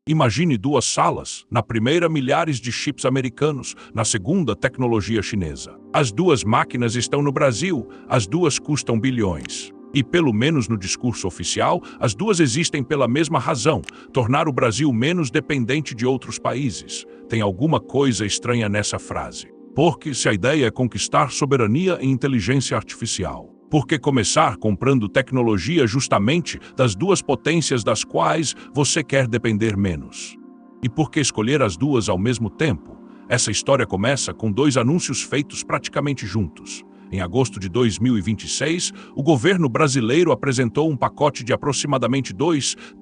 Imagine duas salas, na primeira milhares de chips americanos, na segunda tecnologia chinesa. As duas máquinas estão no Brasil, as duas custam bilhões. E pelo menos no discurso oficial, as duas existem pela mesma razão, tornar o Brasil menos dependente de outros países. Tem alguma coisa estranha nessa frase. Porque se a ideia é conquistar soberania em inteligência artificial, por que começar comprando tecnologia justamente das duas potências das quais você quer depender menos? E por que escolher as duas ao mesmo tempo? Essa história começa com dois anúncios feitos praticamente juntos. Em agosto de 2026, o governo brasileiro apresentou um pacote de aproximadamente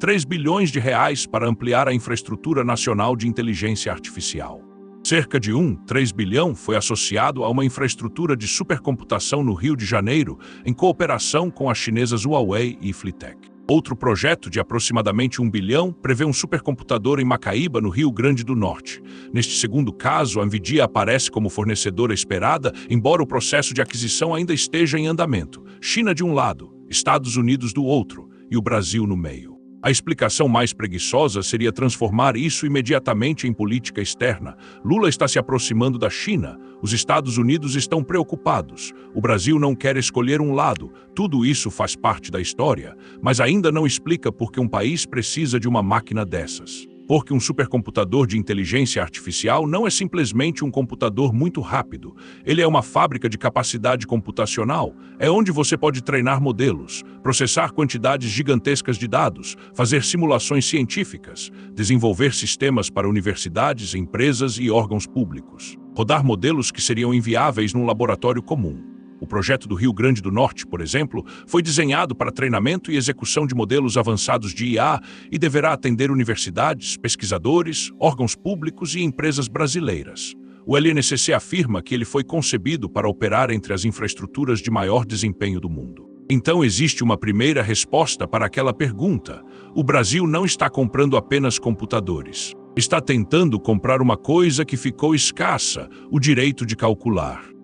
3 bilhões de reais para ampliar a infraestrutura nacional de inteligência artificial. Cerca de 3 bilhão foi associado a uma infraestrutura de supercomputação no Rio de Janeiro, em cooperação com as chinesas Huawei e Flitec. Outro projeto de aproximadamente 1 bilhão prevê um supercomputador em Macaíba, no Rio Grande do Norte. Neste segundo caso, a NVIDIA aparece como fornecedora esperada, embora o processo de aquisição ainda esteja em andamento. China de um lado, Estados Unidos do outro e o Brasil no meio. A explicação mais preguiçosa seria transformar isso imediatamente em política externa. Lula está se aproximando da China, os Estados Unidos estão preocupados, o Brasil não quer escolher um lado. Tudo isso faz parte da história, mas ainda não explica por que um país precisa de uma máquina dessas. Porque um supercomputador de inteligência artificial não é simplesmente um computador muito rápido. Ele é uma fábrica de capacidade computacional. É onde você pode treinar modelos, processar quantidades gigantescas de dados, fazer simulações científicas, desenvolver sistemas para universidades, empresas e órgãos públicos. Rodar modelos que seriam inviáveis num laboratório comum. O projeto do Rio Grande do Norte, por exemplo, foi desenhado para treinamento e execução de modelos avançados de IA e deverá atender universidades, pesquisadores, órgãos públicos e empresas brasileiras. O LNCC afirma que ele foi concebido para operar entre as infraestruturas de maior desempenho do mundo. Então existe uma primeira resposta para aquela pergunta. O Brasil não está comprando apenas computadores. Está tentando comprar uma coisa que ficou escassa, o direito de calcular.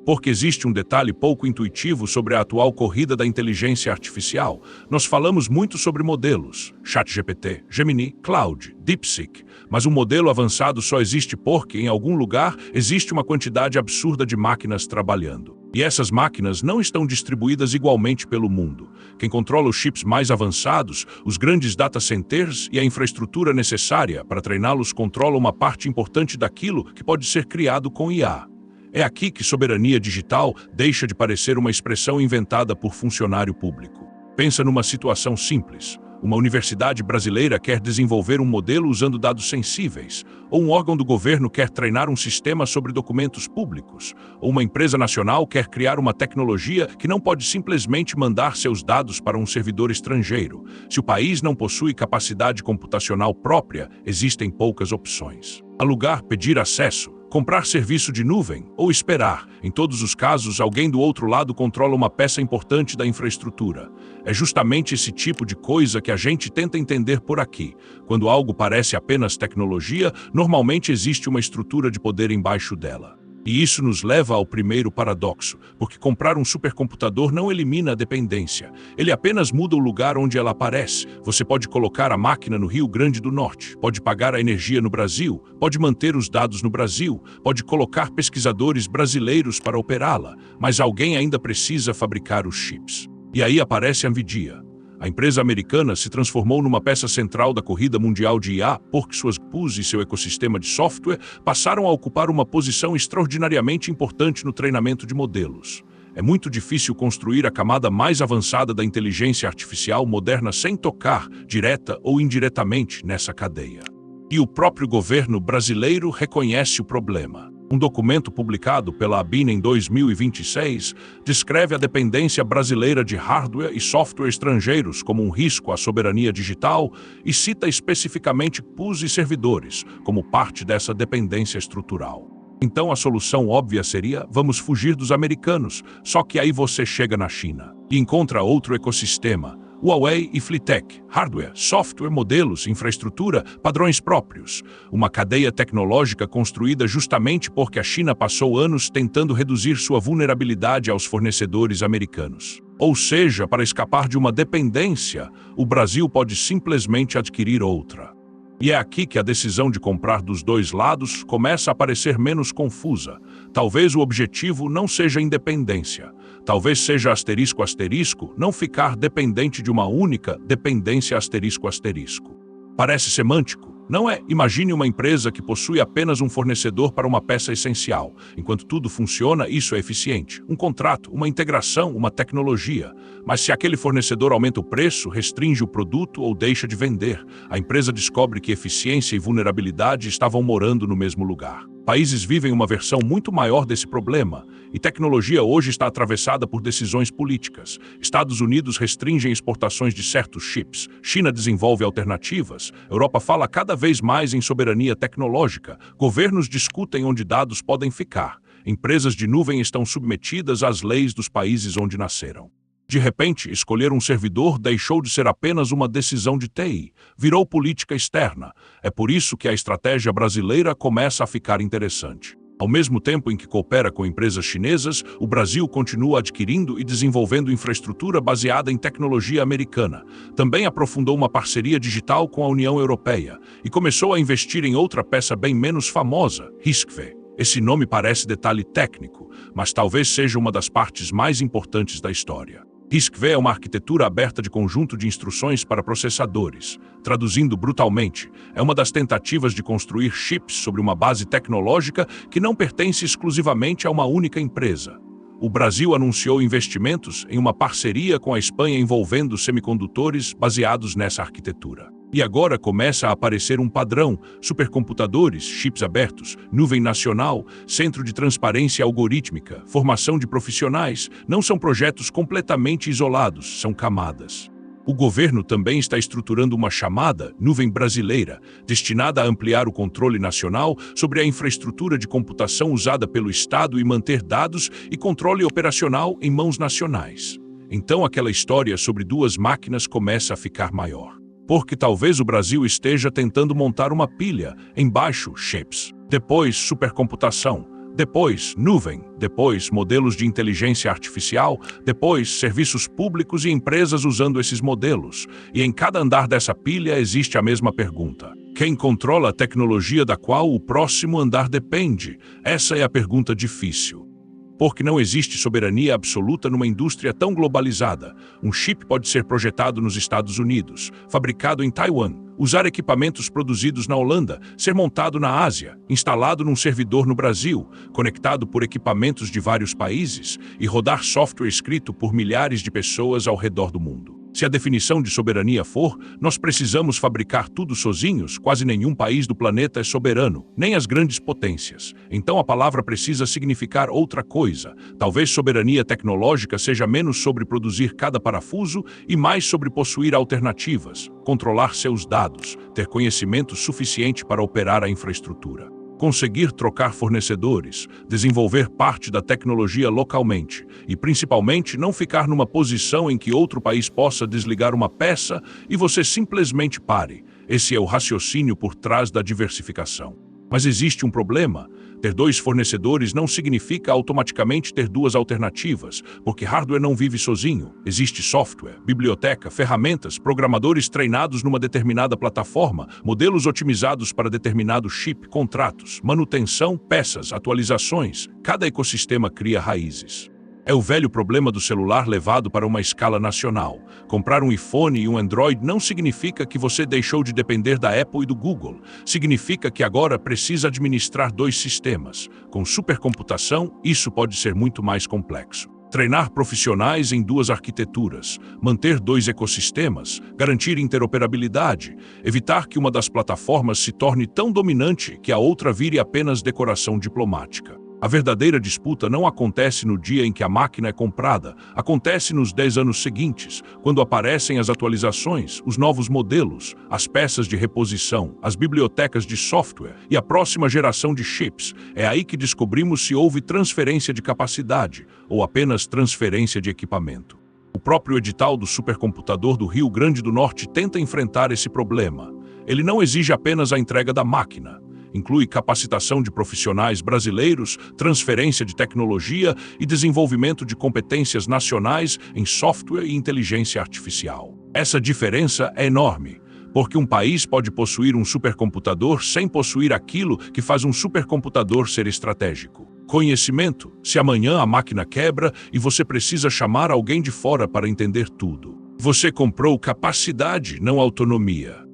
Porque existe um detalhe pouco intuitivo sobre a atual corrida da inteligência artificial. Nós falamos muito sobre modelos, ChatGPT, Gemini, Cloud, DeepSeek, mas um modelo avançado só existe porque, em algum lugar, existe uma quantidade absurda de máquinas trabalhando. E essas máquinas não estão distribuídas igualmente pelo mundo. Quem controla os chips mais avançados, os grandes data centers e a infraestrutura necessária para treiná-los controla uma parte importante daquilo que pode ser criado com IA. É aqui que soberania digital deixa de parecer uma expressão inventada por funcionário público. Pensa numa situação simples. Uma universidade brasileira quer desenvolver um modelo usando dados sensíveis, ou um órgão do governo quer treinar um sistema sobre documentos públicos, ou uma empresa nacional quer criar uma tecnologia que não pode simplesmente mandar seus dados para um servidor estrangeiro. Se o país não possui capacidade computacional própria, existem poucas opções. Alugar, pedir acesso, comprar serviço de nuvem ou esperar. Em todos os casos, alguém do outro lado controla uma peça importante da infraestrutura. É justamente esse tipo de coisa que a gente tenta entender por aqui. Quando algo parece apenas tecnologia, normalmente existe uma estrutura de poder embaixo dela. E isso nos leva ao primeiro paradoxo, porque comprar um supercomputador não elimina a dependência. Ele apenas muda o lugar onde ela aparece. Você pode colocar a máquina no Rio Grande do Norte, pode pagar a energia no Brasil, pode manter os dados no Brasil, pode colocar pesquisadores brasileiros para operá-la, mas alguém ainda precisa fabricar os chips. E aí aparece a NVIDIA. A empresa americana se transformou numa peça central da corrida mundial de IA porque suas GPUs e seu ecossistema de software passaram a ocupar uma posição extraordinariamente importante no treinamento de modelos. É muito difícil construir a camada mais avançada da inteligência artificial moderna sem tocar, direta ou indiretamente, nessa cadeia. E o próprio governo brasileiro reconhece o problema. Um documento publicado pela ABIN em 2026 descreve a dependência brasileira de hardware e software estrangeiros como um risco à soberania digital e cita especificamente GPUs e servidores como parte dessa dependência estrutural. Então a solução óbvia seria: vamos fugir dos americanos, só que aí você chega na China e encontra outro ecossistema. Huawei e Flitec, hardware, software, modelos, infraestrutura, padrões próprios. Uma cadeia tecnológica construída justamente porque a China passou anos tentando reduzir sua vulnerabilidade aos fornecedores americanos. Ou seja, para escapar de uma dependência, o Brasil pode simplesmente adquirir outra. E é aqui que a decisão de comprar dos dois lados começa a parecer menos confusa. Talvez o objetivo não seja independência. Talvez seja asterisco asterisco, não ficar dependente de uma única dependência asterisco asterisco. Parece semântico, não é? Imagine uma empresa que possui apenas um fornecedor para uma peça essencial. Enquanto tudo funciona, isso é eficiente. Um contrato, uma integração, uma tecnologia. Mas se aquele fornecedor aumenta o preço, restringe o produto ou deixa de vender, a empresa descobre que eficiência e vulnerabilidade estavam morando no mesmo lugar. Países vivem uma versão muito maior desse problema, e tecnologia hoje está atravessada por decisões políticas. Estados Unidos restringem exportações de certos chips, China desenvolve alternativas, Europa fala cada vez mais em soberania tecnológica, governos discutem onde dados podem ficar, empresas de nuvem estão submetidas às leis dos países onde nasceram. De repente, escolher um servidor deixou de ser apenas uma decisão de TI, virou política externa. É por isso que a estratégia brasileira começa a ficar interessante. Ao mesmo tempo em que coopera com empresas chinesas, o Brasil continua adquirindo e desenvolvendo infraestrutura baseada em tecnologia americana. Também aprofundou uma parceria digital com a União Europeia e começou a investir em outra peça bem menos famosa, RISC-V. Esse nome parece detalhe técnico, mas talvez seja uma das partes mais importantes da história. RISC-V é uma arquitetura aberta de conjunto de instruções para processadores. Traduzindo brutalmente, é uma das tentativas de construir chips sobre uma base tecnológica que não pertence exclusivamente a uma única empresa. O Brasil anunciou investimentos em uma parceria com a Espanha envolvendo semicondutores baseados nessa arquitetura. E agora começa a aparecer um padrão: supercomputadores, chips abertos, nuvem nacional, centro de transparência algorítmica, formação de profissionais. Não são projetos completamente isolados, são camadas. O governo também está estruturando uma chamada nuvem brasileira, destinada a ampliar o controle nacional sobre a infraestrutura de computação usada pelo Estado e manter dados e controle operacional em mãos nacionais. Então aquela história sobre duas máquinas começa a ficar maior. Porque talvez o Brasil esteja tentando montar uma pilha, embaixo chips, depois supercomputação, depois nuvem, depois modelos de inteligência artificial, depois serviços públicos e empresas usando esses modelos. E em cada andar dessa pilha existe a mesma pergunta: quem controla a tecnologia da qual o próximo andar depende? Essa é a pergunta difícil. Porque não existe soberania absoluta numa indústria tão globalizada. Um chip pode ser projetado nos Estados Unidos, fabricado em Taiwan, usar equipamentos produzidos na Holanda, ser montado na Ásia, instalado num servidor no Brasil, conectado por equipamentos de vários países e rodar software escrito por milhares de pessoas ao redor do mundo. Se a definição de soberania for, nós precisamos fabricar tudo sozinhos, quase nenhum país do planeta é soberano, nem as grandes potências. Então a palavra precisa significar outra coisa. Talvez soberania tecnológica seja menos sobre produzir cada parafuso e mais sobre possuir alternativas, controlar seus dados, ter conhecimento suficiente para operar a infraestrutura. Conseguir trocar fornecedores, desenvolver parte da tecnologia localmente e, principalmente, não ficar numa posição em que outro país possa desligar uma peça e você simplesmente pare. Esse é o raciocínio por trás da diversificação. Mas existe um problema. Ter dois fornecedores não significa automaticamente ter duas alternativas, porque hardware não vive sozinho. Existe software, biblioteca, ferramentas, programadores treinados numa determinada plataforma, modelos otimizados para determinado chip, contratos, manutenção, peças, atualizações. Cada ecossistema cria raízes. É o velho problema do celular levado para uma escala nacional. Comprar um iPhone e um Android não significa que você deixou de depender da Apple e do Google. Significa que agora precisa administrar dois sistemas. Com supercomputação, isso pode ser muito mais complexo. Treinar profissionais em duas arquiteturas, manter dois ecossistemas, garantir interoperabilidade, evitar que uma das plataformas se torne tão dominante que a outra vire apenas decoração diplomática. A verdadeira disputa não acontece no dia em que a máquina é comprada, acontece nos 10 anos seguintes, quando aparecem as atualizações, os novos modelos, as peças de reposição, as bibliotecas de software e a próxima geração de chips. É aí que descobrimos se houve transferência de capacidade ou apenas transferência de equipamento. O próprio edital do supercomputador do Rio Grande do Norte tenta enfrentar esse problema. Ele não exige apenas a entrega da máquina. Inclui capacitação de profissionais brasileiros, transferência de tecnologia e desenvolvimento de competências nacionais em software e inteligência artificial. Essa diferença é enorme. Porque um país pode possuir um supercomputador sem possuir aquilo que faz um supercomputador ser estratégico. Conhecimento. Se amanhã a máquina quebra e você precisa chamar alguém de fora para entender tudo. Você comprou capacidade, não autonomia.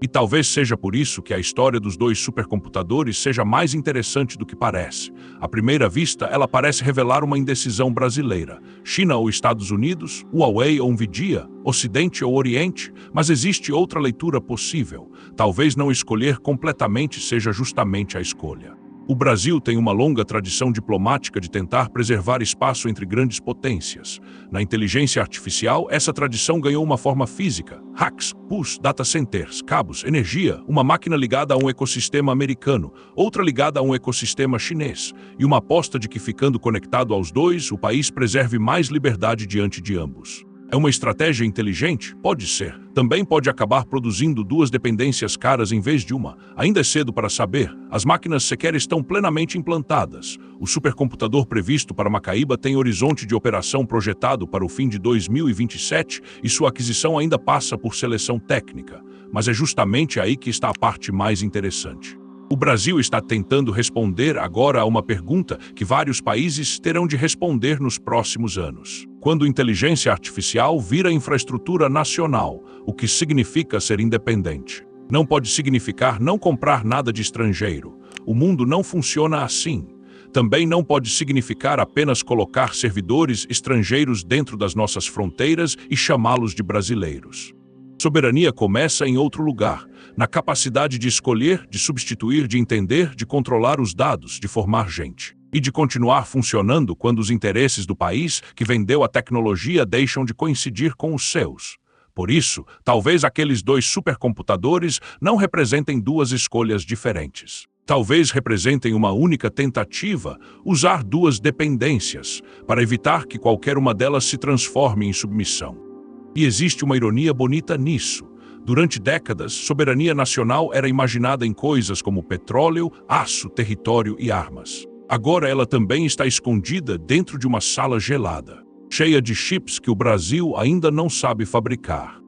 E talvez seja por isso que a história dos dois supercomputadores seja mais interessante do que parece. À primeira vista, ela parece revelar uma indecisão brasileira. China ou Estados Unidos, Huawei ou Nvidia, Ocidente ou Oriente, mas existe outra leitura possível. Talvez não escolher completamente seja justamente a escolha. O Brasil tem uma longa tradição diplomática de tentar preservar espaço entre grandes potências. Na inteligência artificial, essa tradição ganhou uma forma física. Hacks, PUS, data centers, cabos, energia, uma máquina ligada a um ecossistema americano, outra ligada a um ecossistema chinês, e uma aposta de que ficando conectado aos dois, o país preserve mais liberdade diante de ambos. É uma estratégia inteligente? Pode ser. Também pode acabar produzindo duas dependências caras em vez de uma. Ainda é cedo para saber. As máquinas sequer estão plenamente implantadas. O supercomputador previsto para Macaíba tem horizonte de operação projetado para o fim de 2027 e sua aquisição ainda passa por seleção técnica. Mas é justamente aí que está a parte mais interessante. O Brasil está tentando responder agora a uma pergunta que vários países terão de responder nos próximos anos. Quando inteligência artificial vira infraestrutura nacional, o que significa ser independente? Não pode significar não comprar nada de estrangeiro. O mundo não funciona assim. Também não pode significar apenas colocar servidores estrangeiros dentro das nossas fronteiras e chamá-los de brasileiros. Soberania começa em outro lugar, na capacidade de escolher, de substituir, de entender, de controlar os dados, de formar gente. E de continuar funcionando quando os interesses do país que vendeu a tecnologia deixam de coincidir com os seus. Por isso, talvez aqueles dois supercomputadores não representem duas escolhas diferentes. Talvez representem uma única tentativa, usar duas dependências, para evitar que qualquer uma delas se transforme em submissão. E existe uma ironia bonita nisso. Durante décadas, soberania nacional era imaginada em coisas como petróleo, aço, território e armas. Agora ela também está escondida dentro de uma sala gelada, cheia de chips que o Brasil ainda não sabe fabricar.